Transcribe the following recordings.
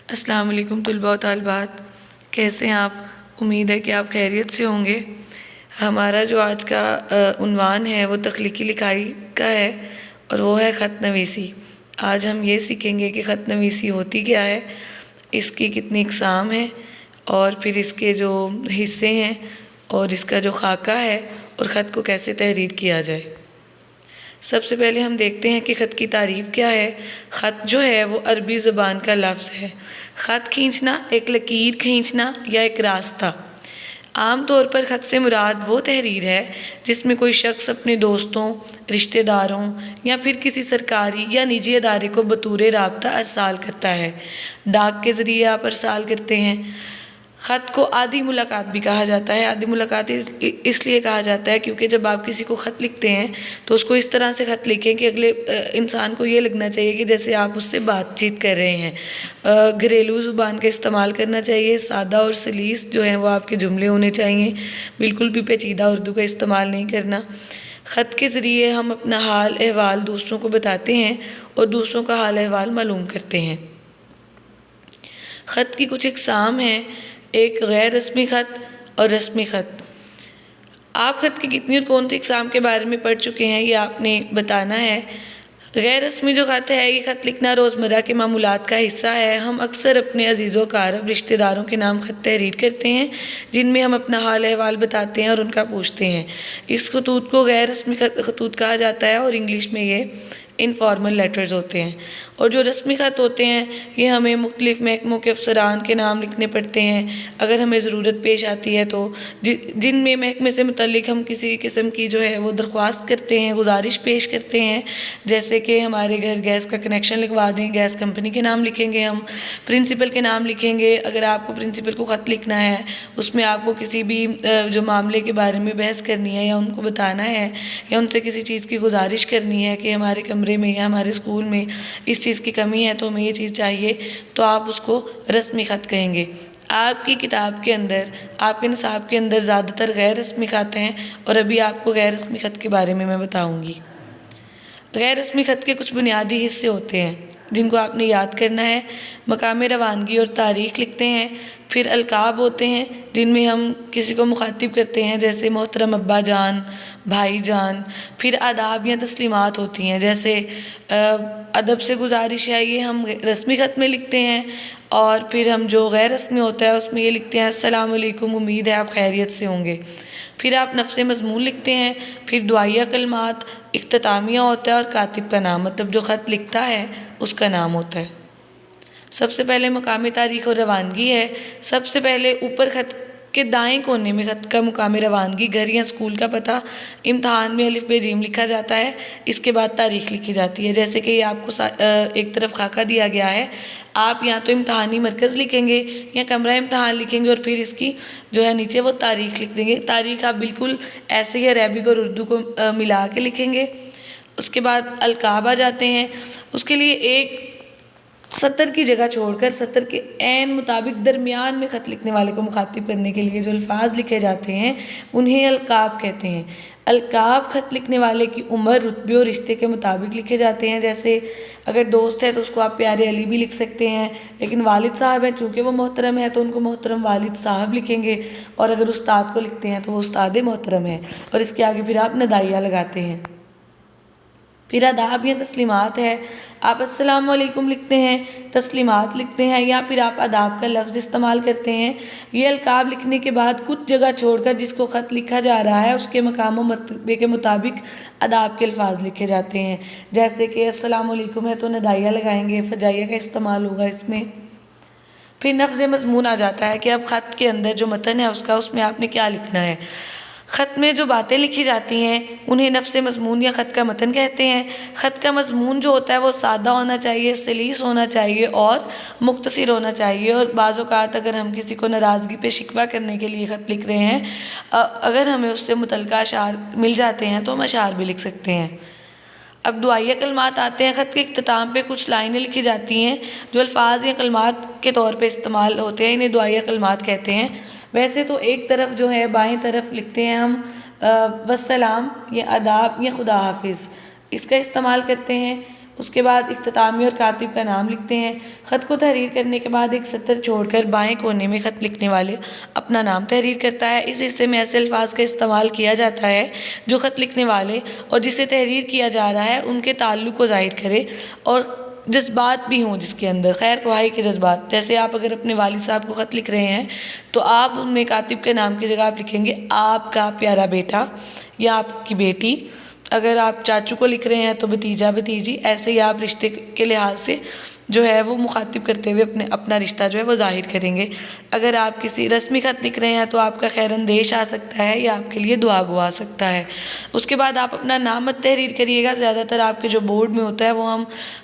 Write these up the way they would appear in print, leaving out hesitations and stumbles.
السلام علیکم طلباء و طالبات، کیسے ہیں آپ؟ امید ہے کہ آپ خیریت سے ہوں گے۔ ہمارا جو آج کا عنوان ہے وہ تخلیقی لکھائی کا ہے اور وہ ہے خط نویسی۔ آج ہم یہ سیکھیں گے کہ خط نویسی ہوتی کیا ہے، اس کی کتنی اقسام ہیں اور پھر اس کے جو حصے ہیں اور اس کا جو خاکہ ہے اور خط کو کیسے تحریر کیا جائے۔ سب سے پہلے ہم دیکھتے ہیں کہ خط کی تعریف کیا ہے۔ خط جو ہے وہ عربی زبان کا لفظ ہے۔ خط کھینچنا ایک لکیر کھینچنا یا ایک راستہ۔ عام طور پر خط سے مراد وہ تحریر ہے جس میں کوئی شخص اپنے دوستوں، رشتہ داروں یا پھر کسی سرکاری یا نجی ادارے کو بطور رابطہ ارسال کرتا ہے۔ ڈاک کے ذریعے آپ ارسال کرتے ہیں۔ خط کو عادی ملاقات بھی کہا جاتا ہے۔ عادی ملاقات اس لیے کہا جاتا ہے کیونکہ جب آپ کسی کو خط لکھتے ہیں تو اس کو اس طرح سے خط لکھیں کہ اگلے انسان کو یہ لگنا چاہیے کہ جیسے آپ اس سے بات چیت کر رہے ہیں۔ گھریلو زبان کا استعمال کرنا چاہیے، سادہ اور سلیس جو ہیں وہ آپ کے جملے ہونے چاہیے، بالکل بھی پیچیدہ اردو کا استعمال نہیں کرنا۔ خط کے ذریعے ہم اپنا حال احوال دوسروں کو بتاتے ہیں اور دوسروں کا حال احوال معلوم کرتے ہیں۔ خط کی کچھ اقسام ہیں، ایک غیر رسمی خط اور رسمی خط۔ آپ خط کی کتنی اور کون سی اقسام کے بارے میں پڑھ چکے ہیں یہ آپ نے بتانا ہے۔ غیر رسمی جو خط ہے، یہ خط لکھنا روزمرہ کے معمولات کا حصہ ہے۔ ہم اکثر اپنے عزیز و اقارب رشتہ داروں کے نام خط تحریر کرتے ہیں جن میں ہم اپنا حال احوال بتاتے ہیں اور ان کا پوچھتے ہیں۔ اس خطوط کو غیر رسمی خطوط کہا جاتا ہے اور انگلش میں یہ انفارمل لیٹرز ہوتے ہیں۔ اور جو رسمی خط ہوتے ہیں یہ ہمیں مختلف محکموں کے افسران کے نام لکھنے پڑتے ہیں اگر ہمیں ضرورت پیش آتی ہے تو، جن میں محکمے سے متعلق ہم کسی قسم کی جو ہے وہ درخواست کرتے ہیں، گزارش پیش کرتے ہیں، جیسے کہ ہمارے گھر گیس کا کنیکشن لگوا دیں، گیس کمپنی کے نام لکھیں گے، ہم پرنسپل کے نام لکھیں گے۔ اگر آپ کو پرنسپل کو خط لکھنا ہے، اس میں آپ کو کسی بھی جو معاملے کے بارے میں بحث کرنی ہے یا ان کو بتانا ہے یا ان سے کسی چیز کی گزارش کرنی ہے کہ ہمارے کمرے میں یا ہمارے اسکول میں اس چیز کی کمی ہے تو ہمیں یہ چیز چاہیے، تو آپ اس کو رسمی خط کہیں گے۔ آپ کی کتاب کے اندر، آپ کے نصاب کے اندر زیادہ تر غیر رسمی خط ہیں اور ابھی آپ کو غیر رسمی خط کے بارے میں بتاؤں گی۔ غیر رسمی خط کے کچھ بنیادی حصے ہوتے ہیں جن کو آپ نے یاد کرنا ہے۔ مقام روانگی اور تاریخ لکھتے ہیں، پھر القاب ہوتے ہیں جن میں ہم کسی کو مخاطب کرتے ہیں جیسے محترم ابا جان، بھائی جان۔ پھر آداب یا تسلیمات ہوتی ہیں جیسے ادب سے گزارش ہے، یہ ہم رسمی خط میں لکھتے ہیں، اور پھر ہم جو غیر رسمی ہوتا ہے اس میں یہ لکھتے ہیں السلام علیکم، امید ہے آپ خیریت سے ہوں گے۔ پھر آپ نفس مضمون لکھتے ہیں، پھر دعائیہ کلمات، اختتامیہ ہوتا ہے اور کاتب کا نام، مطلب جو خط لکھتا ہے اس کا نام ہوتا ہے۔ سب سے پہلے مقام تاریخ اور روانگی ہے۔ سب سے پہلے اوپر خط کے دائیں کونے میں خط کا مقام روانگی، گھر یا اسکول کا پتہ، امتحان میں الف ب ج لکھا جاتا ہے، اس کے بعد تاریخ لکھی جاتی ہے۔ جیسے کہ یہ آپ کو ایک طرف خاکہ دیا گیا ہے، آپ یا تو امتحانی مرکز لکھیں گے یا کمرہ امتحان لکھیں گے اور پھر اس کی جو ہے نیچے وہ تاریخ لکھ دیں گے۔ تاریخ آپ بالکل ایسے ہی عربک اور اردو کو ملا کے لکھیں گے۔ اس کے بعد القاب آ جاتے ہیں۔ اس کے لیے ایک سطر کی جگہ چھوڑ کر سطر کے عین مطابق درمیان میں خط لکھنے والے کو مخاطب کرنے کے لیے جو الفاظ لکھے جاتے ہیں انہیں القاب کہتے ہیں۔ القاب خط لکھنے والے کی عمر، رتبے اور رشتے کے مطابق لکھے جاتے ہیں۔ جیسے اگر دوست ہے تو اس کو آپ پیارے علی بھی لکھ سکتے ہیں، لیکن والد صاحب ہیں چونکہ وہ محترم ہے تو ان کو محترم والد صاحب لکھیں گے، اور اگر استاد کو لکھتے ہیں تو وہ استاد محترم ہے، اور اس کے آگے پھر آپ ندائیہ لگاتے ہیں۔ پھر آداب یا تسلیمات ہے، آپ السلام علیکم لکھتے ہیں، تسلیمات لکھتے ہیں، یا پھر آپ آداب کا لفظ استعمال کرتے ہیں۔ یہ القاب لکھنے کے بعد کچھ جگہ چھوڑ کر جس کو خط لکھا جا رہا ہے اس کے مقام و مرتبے کے مطابق آداب کے الفاظ لکھے جاتے ہیں۔ جیسے کہ السلام علیکم ہے تو ندائیہ لگائیں گے، فجائیہ کا استعمال ہوگا اس میں۔ پھر نفس مضمون آ جاتا ہے کہ اب خط کے اندر جو متن ہے اس میں آپ نے کیا لکھنا ہے۔ خط میں جو باتیں لکھی جاتی ہیں انہیں نفس مضمون یا خط کا متن کہتے ہیں۔ خط کا مضمون جو ہوتا ہے وہ سادہ ہونا چاہیے، سلیس ہونا چاہیے اور مختصر ہونا چاہیے، اور بعض اوقات اگر ہم کسی کو ناراضگی پہ شکوہ کرنے کے لیے خط لکھ رہے ہیں، اگر ہمیں اس سے متعلقہ اشعار مل جاتے ہیں تو ہم اشعار بھی لکھ سکتے ہیں۔ اب دعائیہ کلمات آتے ہیں۔ خط کے اختتام پہ کچھ لائنیں لکھی جاتی ہیں جو الفاظ یا کلمات کے طور پہ استعمال ہوتے ہیں، انہیں دعائیہ کلمات کہتے ہیں۔ ویسے تو ایک طرف جو ہے بائیں طرف لکھتے ہیں ہم والسلام یا آداب یا خدا حافظ، اس کا استعمال کرتے ہیں۔ اس کے بعد اختتامی اور کاتب کا نام لکھتے ہیں۔ خط کو تحریر کرنے کے بعد ایک سطر چھوڑ کر بائیں کونے میں خط لکھنے والے اپنا نام تحریر کرتا ہے۔ اس حصے میں ایسے الفاظ کا استعمال کیا جاتا ہے جو خط لکھنے والے اور جسے تحریر کیا جا رہا ہے ان کے تعلق کو ظاہر کرے اور جذبات بھی ہوں جس کے اندر، خیر خواہی کے جذبات۔ جیسے آپ اگر اپنے والد صاحب کو خط لکھ رہے ہیں تو آپ ان میں کاتب کے نام کی جگہ آپ لکھیں گے آپ کا پیارا بیٹا یا آپ کی بیٹی۔ اگر آپ چاچو کو لکھ رہے ہیں تو بھتیجا بھتیجی، ایسے ہی آپ رشتے کے لحاظ سے جو ہے وہ مخاطب کرتے ہوئے اپنا رشتہ جو ہے وہ ظاہر کریں گے۔ اگر آپ کسی رسمی خط لکھ رہے ہیں تو آپ کا خیر اندیش آ سکتا ہے یا آپ کے لیے دعا گو آ سکتا ہے۔ اس کے بعد آپ اپنا نام مت تحریر کریے گا، زیادہ تر آپ کے جو بورڈ میں ہوتا ہے وہ ہم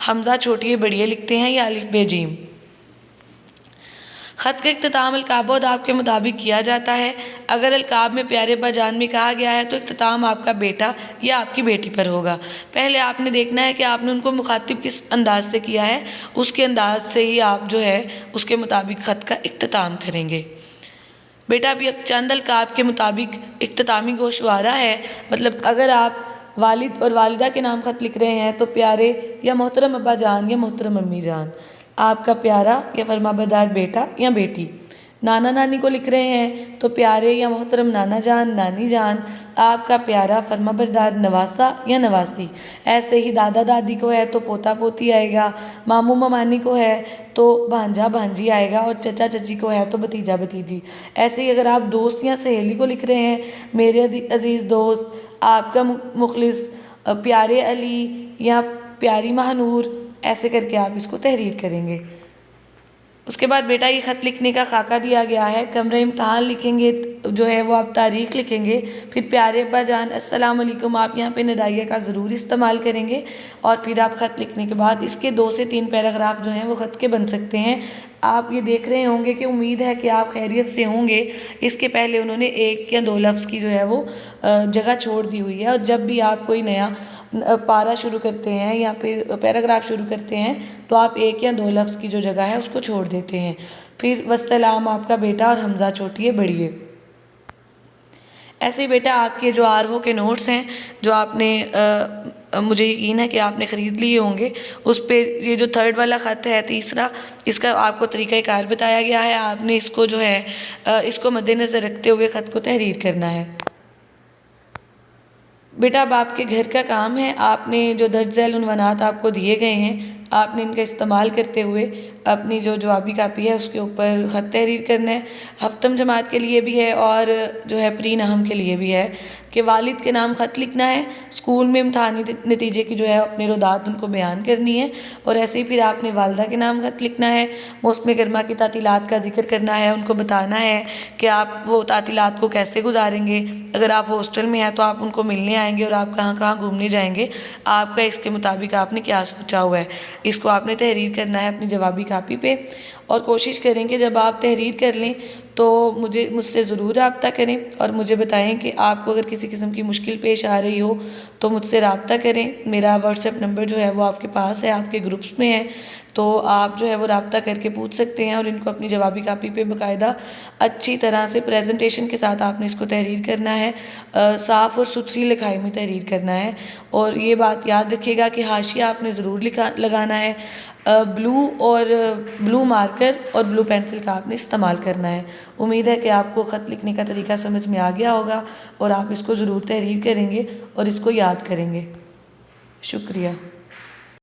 حمزہ چھوٹی بڑی لکھتے ہیں یا الف ب ج۔ خط کا اختتام القاب و اداب کے مطابق کیا جاتا ہے۔ اگر القاب میں پیارے ابا جان میں کہا گیا ہے تو اختتام آپ کا بیٹا یا آپ کی بیٹی پر ہوگا۔ پہلے آپ نے دیکھنا ہے کہ آپ نے ان کو مخاطب کس انداز سے کیا ہے، اس کے انداز سے ہی آپ جو ہے اس کے مطابق خط کا اختتام کریں گے۔ بیٹا ابھی اب چند القاب کے مطابق اختتامی گوشوارہ ہے، مطلب اگر آپ والد اور والدہ کے نام خط لکھ رہے ہیں تو پیارے یا محترم ابا جان یا محترم امی جان، آپ کا پیارا یا فرمانبردار بیٹا یا بیٹی۔ نانا نانی کو لکھ رہے ہیں تو پیارے یا محترم نانا جان نانی جان، آپ کا پیارا فرمانبردار نواسہ یا نواسی۔ ایسے ہی دادا دادی کو ہے تو پوتا پوتی آئے گا، ماموں ممانی کو ہے تو بھانجا بھانجی آئے گا، اور چچا چچی کو ہے تو بھتیجا بھتیجی۔ ایسے ہی اگر آپ دوست یا سہیلی کو لکھ رہے ہیں میرے عزیز دوست، آپ کا مخلص پیارے علی یا پیاری مہنور، ایسے کر کے آپ اس کو تحریر کریں گے۔ اس کے بعد بیٹا یہ خط لکھنے کا خاکہ دیا گیا ہے، کمرہ امتحان لکھیں گے جو ہے وہ آپ تاریخ لکھیں گے، پھر پیارے ابا جان السلام علیکم آپ یہاں پہ ندائیہ کا ضرور استعمال کریں گے، اور پھر آپ خط لکھنے کے بعد اس کے 2 سے 3 پیراگراف جو ہیں وہ خط کے بن سکتے ہیں۔ آپ یہ دیکھ رہے ہوں گے کہ امید ہے کہ آپ خیریت سے ہوں گے، اس کے پہلے انہوں نے 1 یا 2 لفظ کی جو ہے وہ جگہ چھوڑ دی ہوئی ہے، اور جب بھی آپ کوئی نیا پارہ شروع کرتے ہیں یا پھر پیراگراف شروع کرتے ہیں تو آپ 1 یا 2 لفظ کی جو جگہ ہے اس کو چھوڑ دیتے ہیں۔ پھر والسلام آپ کا بیٹا اور حمزہ چھوٹی بڑی ہے۔ ایسے ہی بیٹا آپ کے جو آر او کے نوٹس ہیں جو آپ نے مجھے یقین ہے کہ آپ نے خرید لیے ہوں گے، اس پہ یہ جو 3rd والا خط ہے تیسرا، اس کا آپ کو طریقہ کار بتایا گیا ہے۔ آپ نے اس کو جو ہے اس کو مد نظر رکھتے ہوئے خط کو تحریر کرنا ہے۔ بیٹا اب آپ کے گھر کا کام ہے، آپ نے جو درج ذیل عنوانات آپ کو دیے گئے ہیں آپ نے ان کا استعمال کرتے ہوئے اپنی جو جوابی کاپی ہے اس کے اوپر خط تحریر کرنا ہے۔ ہفتم جماعت کے لیے بھی ہے اور جو ہے پری نہم کے لیے بھی ہے کہ والد کے نام خط لکھنا ہے، اسکول میں امتحانی نتیجے کی جو ہے اپنے ردات ان کو بیان کرنی ہے، اور ایسے ہی پھر آپ نے والدہ کے نام خط لکھنا ہے، موسم گرما کی تعطیلات کا ذکر کرنا ہے، ان کو بتانا ہے کہ آپ وہ تعطیلات کو کیسے گزاریں گے، اگر آپ ہاسٹل میں ہیں تو آپ ان کو ملنے آئیں گے اور آپ کہاں کہاں گھومنے جائیں گے، آپ کا اس کے مطابق آپ نے کیا سوچا ہوا ہے، اس کو آپ نے تحریر کرنا ہے اپنی جوابی کاپی پہ۔ اور کوشش کریں کہ جب آپ تحریر کر لیں تو مجھ سے ضرور رابطہ کریں اور مجھے بتائیں کہ آپ کو اگر کسی قسم کی مشکل پیش آ رہی ہو تو مجھ سے رابطہ کریں۔ میرا واٹس ایپ نمبر جو ہے وہ آپ کے پاس ہے، آپ کے گروپس میں ہے، تو آپ جو ہے وہ رابطہ کر کے پوچھ سکتے ہیں، اور ان کو اپنی جوابی کاپی پہ باقاعدہ اچھی طرح سے پریزنٹیشن کے ساتھ آپ نے اس کو تحریر کرنا ہے، صاف اور ستھری لکھائی میں تحریر کرنا ہے۔ اور یہ بات یاد رکھیے گا کہ حاشیہ آپ نے ضرور لگانا ہے، بلو مارکر اور بلو پینسل کا آپ نے استعمال کرنا ہے۔ امید ہے کہ آپ کو خط لکھنے کا طریقہ سمجھ میں آ گیا ہوگا اور آپ اس کو ضرور تحریر کریں گے اور اس کو یاد کریں گے۔ شکریہ۔